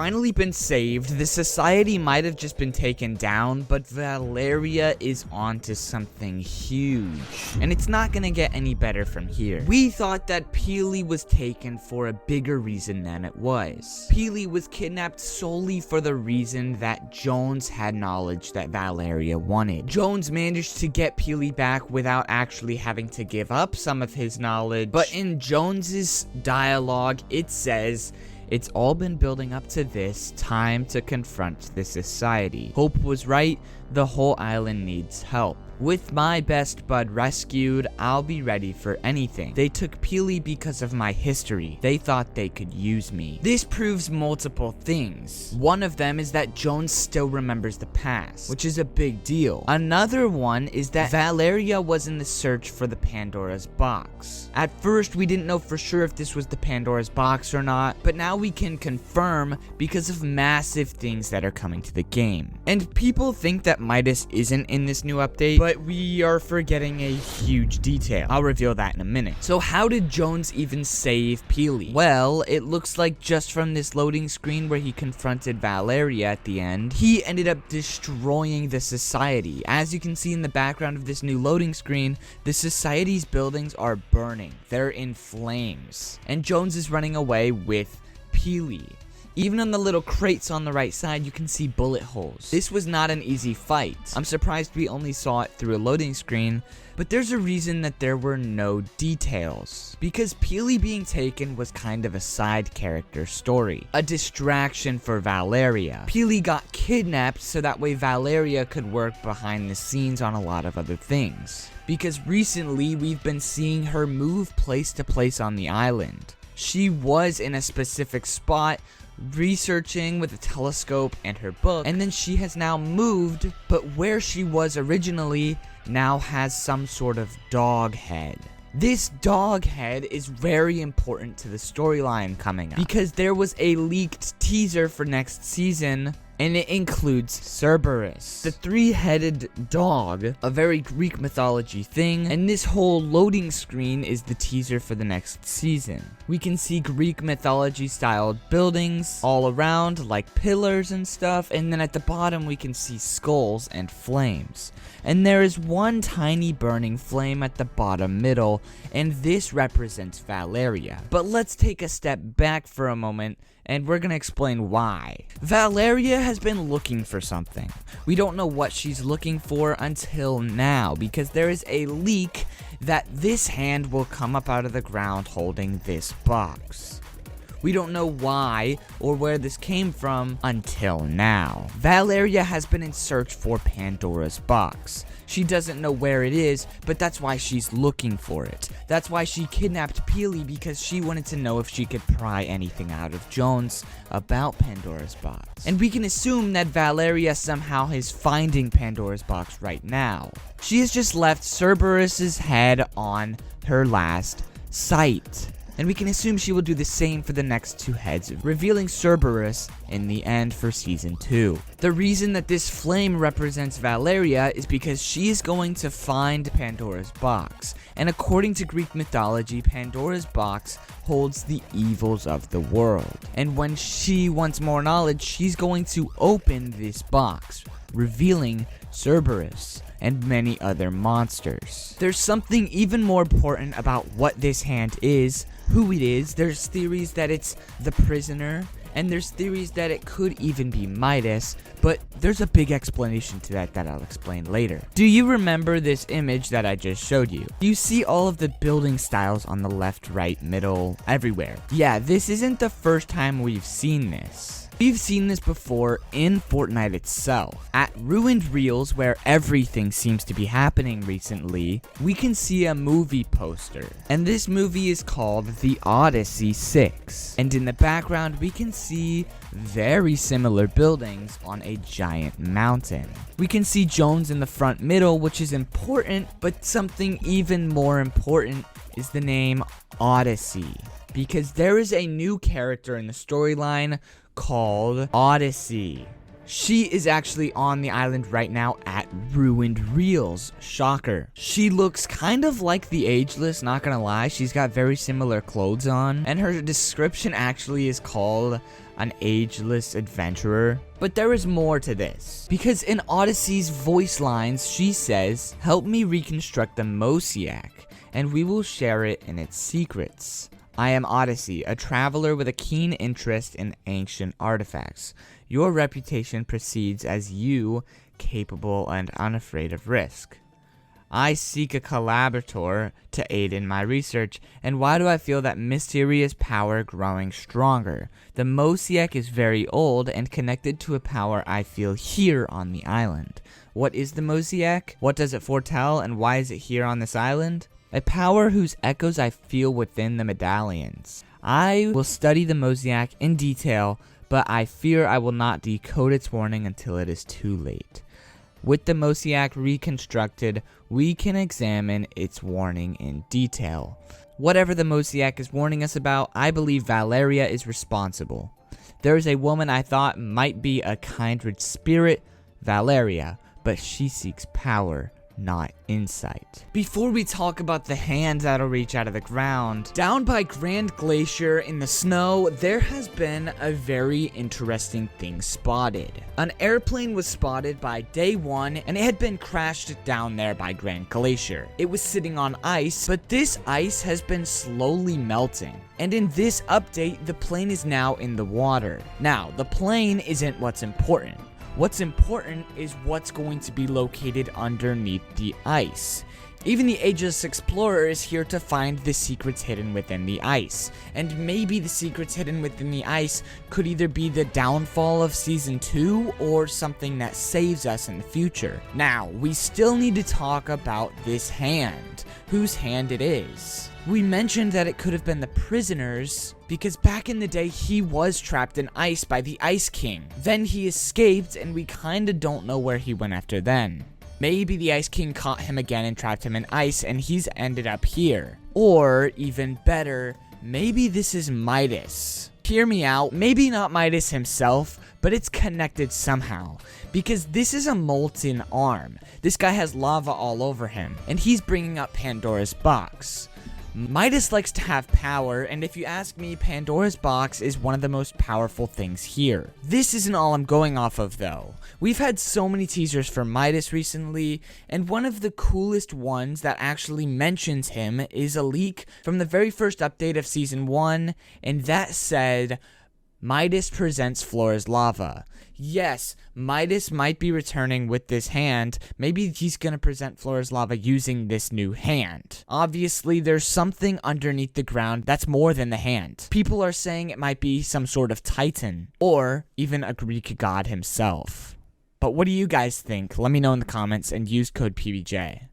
finally been saved. The society might have just been taken down, but Valeria is onto something huge. And it's not gonna get any better from here. We thought that Peely was taken for a bigger reason than it was. Peely was kidnapped solely for the reason that Jones had knowledge that Valeria wanted. Jones managed to get Peely back without actually having to give up some of his knowledge, but in Jones's dialogue, it says, "It's all been building up to this, time to confront the society. Hope was right, the whole island needs help. With my best bud rescued, I'll be ready for anything. They took Peely because of my history. They thought they could use me." This proves multiple things. One of them is that Jones still remembers the past, which is a big deal. Another one is that Valeria was in the search for the Pandora's box. At first, we didn't know for sure if this was the Pandora's box or not, but now we can confirm because of massive things that are coming to the game. And people think that Midas isn't in this new update, but we are forgetting a huge detail. I'll reveal that in a minute. So how did Jones even save Peely? Well, it looks like just from this loading screen where he confronted Valeria at the end, he ended up destroying the society. As you can see in the background of this new loading screen, the society's buildings are burning. They're in flames. And Jones is running away with Peely. Even on the little crates on the right side, you can see bullet holes. This was not an easy fight. I'm surprised we only saw it through a loading screen, but there's a reason that there were no details. Because Peely being taken was kind of a side character story, a distraction for Valeria. Peely got kidnapped so that way Valeria could work behind the scenes on a lot of other things. Because recently, we've been seeing her move place to place on the island. She was in a specific spot, researching with a telescope and her book, and then she has now moved, but where she was originally now has some sort of dog head. This dog head is very important to the storyline coming up, because there was a leaked teaser for next season, and it includes Cerberus, the three-headed dog, a very Greek mythology thing, and this whole loading screen is the teaser for the next season. We can see Greek mythology-styled buildings all around, like pillars and stuff, and then at the bottom we can see skulls and flames. And there is one tiny burning flame at the bottom middle, and this represents Valeria. But let's take a step back for a moment, and we're gonna explain why. Valeria has been looking for something. We don't know what she's looking for until now, because there is a leak that this hand will come up out of the ground holding this box. We don't know why or where this came from until now. Valeria has been in search for Pandora's box. She doesn't know where it is, but that's why she's looking for it. That's why she kidnapped Peely, because she wanted to know if she could pry anything out of Jones about Pandora's box. And we can assume that Valeria somehow is finding Pandora's box right now. She has just left Cerberus's head on her last site. And we can assume she will do the same for the next two heads, revealing Cerberus in the end for Season 2. The reason that this flame represents Valeria is because she is going to find Pandora's box. And according to Greek mythology, Pandora's box holds the evils of the world. And when she wants more knowledge, she's going to open this box, revealing Cerberus and many other monsters. There's something even more important about what this hand is, who it is. There's theories that it's the prisoner, and there's theories that it could even be Midas, but there's a big explanation to that I'll explain later. Do you remember this image that I just showed you? You see all of the building styles on the left, right, middle, everywhere. Yeah, this isn't the first time we've seen this. We've seen this before in Fortnite itself. At Ruined Reels, where everything seems to be happening recently, we can see a movie poster. And this movie is called The Odyssey 6. And in the background, we can see very similar buildings on a giant mountain. We can see Jones in the front middle, which is important, but something even more important is the name Odyssey. Because there is a new character in the storyline called Odyssey. She is actually on the island right now at Ruined Reels. Shocker. She looks kind of like the Ageless, not gonna lie. She's got very similar clothes on. And her description actually is called, an ageless adventurer. But there is more to this, because in Odyssey's voice lines she says, "Help me reconstruct the Mosiak, and we will share it in its secrets. I am Odyssey, a traveler with a keen interest in ancient artifacts. Your reputation precedes as you, capable and unafraid of risk. I seek a collaborator to aid in my research, and why do I feel that mysterious power growing stronger? The Mosiak is very old and connected to a power I feel here on the island. What is the Mosiak? What does it foretell, and why is it here on this island? A power whose echoes I feel within the medallions. I will study the Mosiak in detail, but I fear I will not decode its warning until it is too late. With the Mosiak reconstructed, we can examine its warning in detail. Whatever the Mosiak is warning us about, I believe Valeria is responsible. There is a woman I thought might be a kindred spirit, Valeria, but she seeks power, not insight. Before we talk about the hand that'll reach out of the ground, down by Grand Glacier in the snow, there has been a very interesting thing spotted. An airplane was spotted by Day 1, and it had been crashed down there by Grand Glacier. It was sitting on ice, but this ice has been slowly melting. And in this update, the plane is now in the water. Now, the plane isn't what's important. What's important is what's going to be located underneath the ice. Even the Ageless Explorer is here to find the secrets hidden within the ice. And maybe the secrets hidden within the ice could either be the downfall of Season 2 or something that saves us in the future. Now, we still need to talk about this hand, whose hand it is. We mentioned that it could have been the prisoner's, because back in the day he was trapped in ice by the Ice King. Then he escaped, and we kinda don't know where he went after then. Maybe the Ice King caught him again and trapped him in ice, and he's ended up here. Or, even better, maybe this is Midas. Hear me out, maybe not Midas himself, but it's connected somehow, because this is a molten arm. This guy has lava all over him, and he's bringing up Pandora's box. Midas likes to have power, and if you ask me, Pandora's box is one of the most powerful things here. This isn't all I'm going off of though. We've had so many teasers for Midas recently, and one of the coolest ones that actually mentions him is a leak from the very first update of Season 1, and that said, Midas presents Flora's lava. Yes, Midas might be returning with this hand. Maybe he's gonna present Flora's lava using this new hand. Obviously, there's something underneath the ground that's more than the hand. People are saying it might be some sort of titan, or even a Greek god himself. But what do you guys think? Let me know in the comments and use code PBJ.